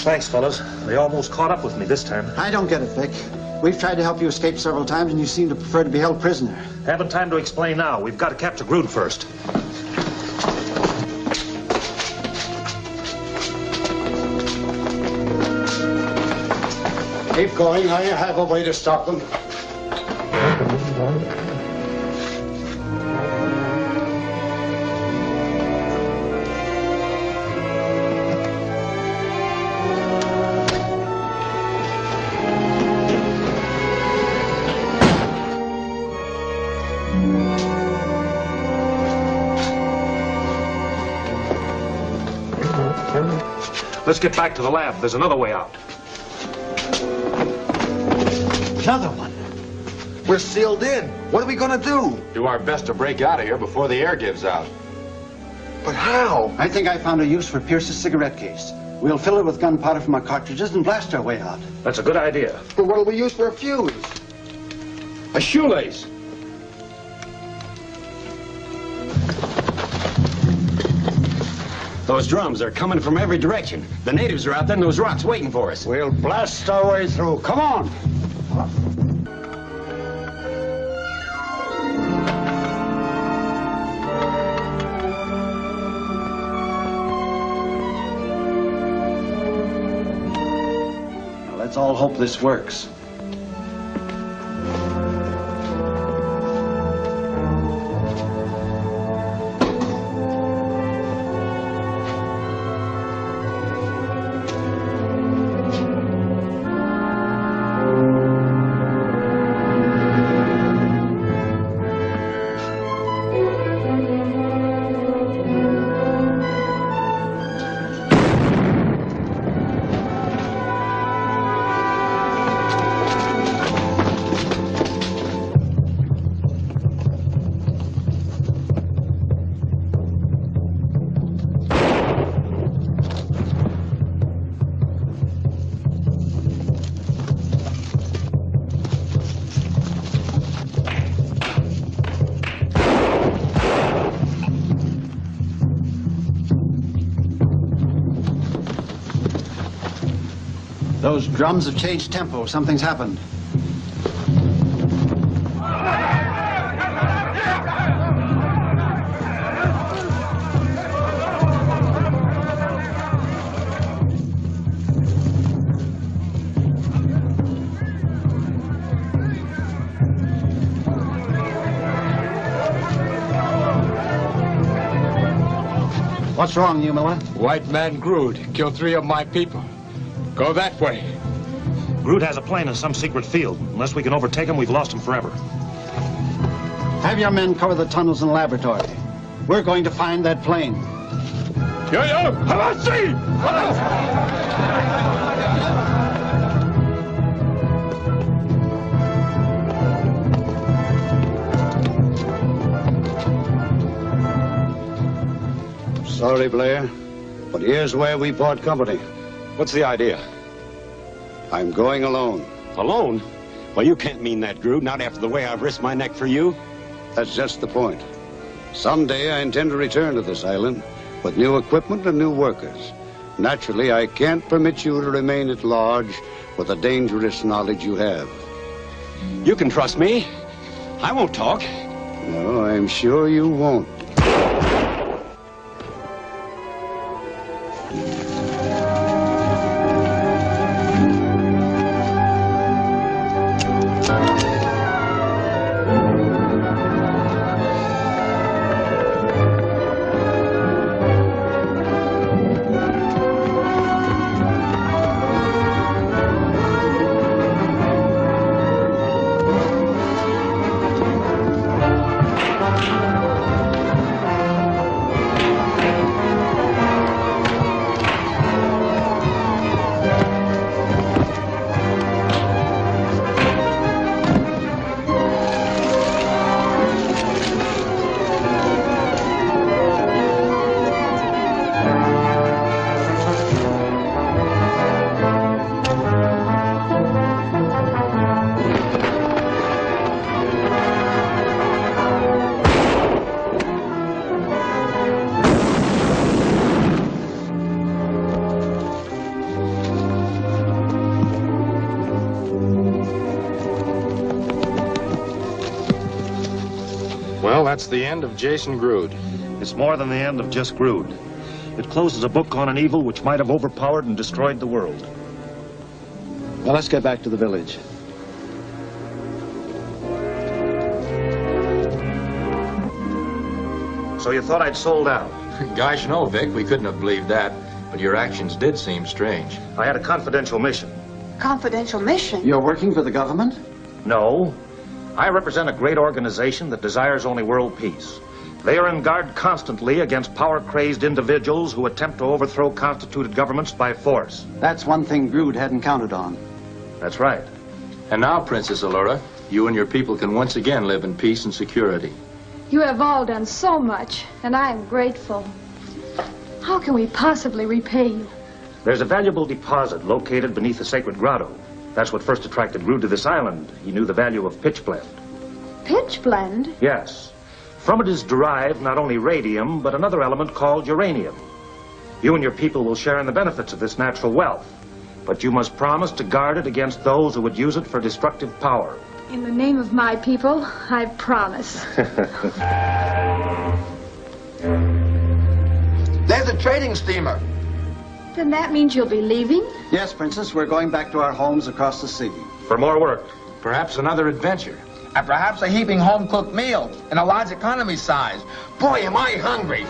Thanks, fellas. They almost caught up with me this time. I don't get it, Vic. We've tried to help you escape several times, and you seem to prefer to be held prisoner. Haven't time to explain now. We've got to capture Grood first. Keep going. I have a way to stop them. Let's get back to the lab. There's another way out. Another one. We're sealed in. What are we going to do? Do our best to break out of here before the air gives out. But how? I think I found a use for Pierce's cigarette case. We'll fill it with gunpowder from our cartridges and blast our way out. That's a good idea. But what'll we use for a fuse? A shoelace. Those drums are coming from every direction. The natives are out there in those rocks waiting for us. We'll blast our way through. Come on. Now, let's all hope this works. Those drums have changed tempo. Something's happened. What's wrong, Yumila? White man Grood killed 3 of my people. Go that way. Grood has a plane in some secret field. Unless we can overtake him, we've lost him forever. Have your men cover the tunnels in the laboratory. We're going to find that plane. Yo, Halasi! Sorry, Blair, but here's where we part company. What's the idea? I'm going alone. Alone? Well, you can't mean that, Grood, not after the way I've risked my neck for you. That's just the point. Someday I intend to return to this island with new equipment and new workers. Naturally, I can't permit you to remain at large with the dangerous knowledge you have. You can trust me. I won't talk. No, I'm sure you won't. Well, that's the end of Jason Grood. It's more than the end of just Grood. It closes a book on an evil which might have overpowered and destroyed the world. Well, let's get back to the village. So you thought I'd sold out? Gosh, no, Vic. We couldn't have believed that. But your actions did seem strange. I had a confidential mission. Confidential mission? You're working for the government? No. I represent a great organization that desires only world peace. They are on guard constantly against power-crazed individuals who attempt to overthrow constituted governments by force. That's one thing Grood hadn't counted on. That's right. And now, Princess Alura, you and your people can once again live in peace and security. You have all done so much, and I am grateful. How can we possibly repay you? There's a valuable deposit located beneath the sacred grotto. That's what first attracted Grood to this island. He knew the value of pitchblende. Pitchblende? Yes. From it is derived not only radium, but another element called uranium. You and your people will share in the benefits of this natural wealth. But you must promise to guard it against those who would use it for destructive power. In the name of my people, I promise. There's a trading steamer. Then that means you'll be leaving? Yes, Princess, we're going back to our homes across the sea. For more work. Perhaps another adventure. And perhaps a heaping home-cooked meal in a large economy size. Boy, am I hungry.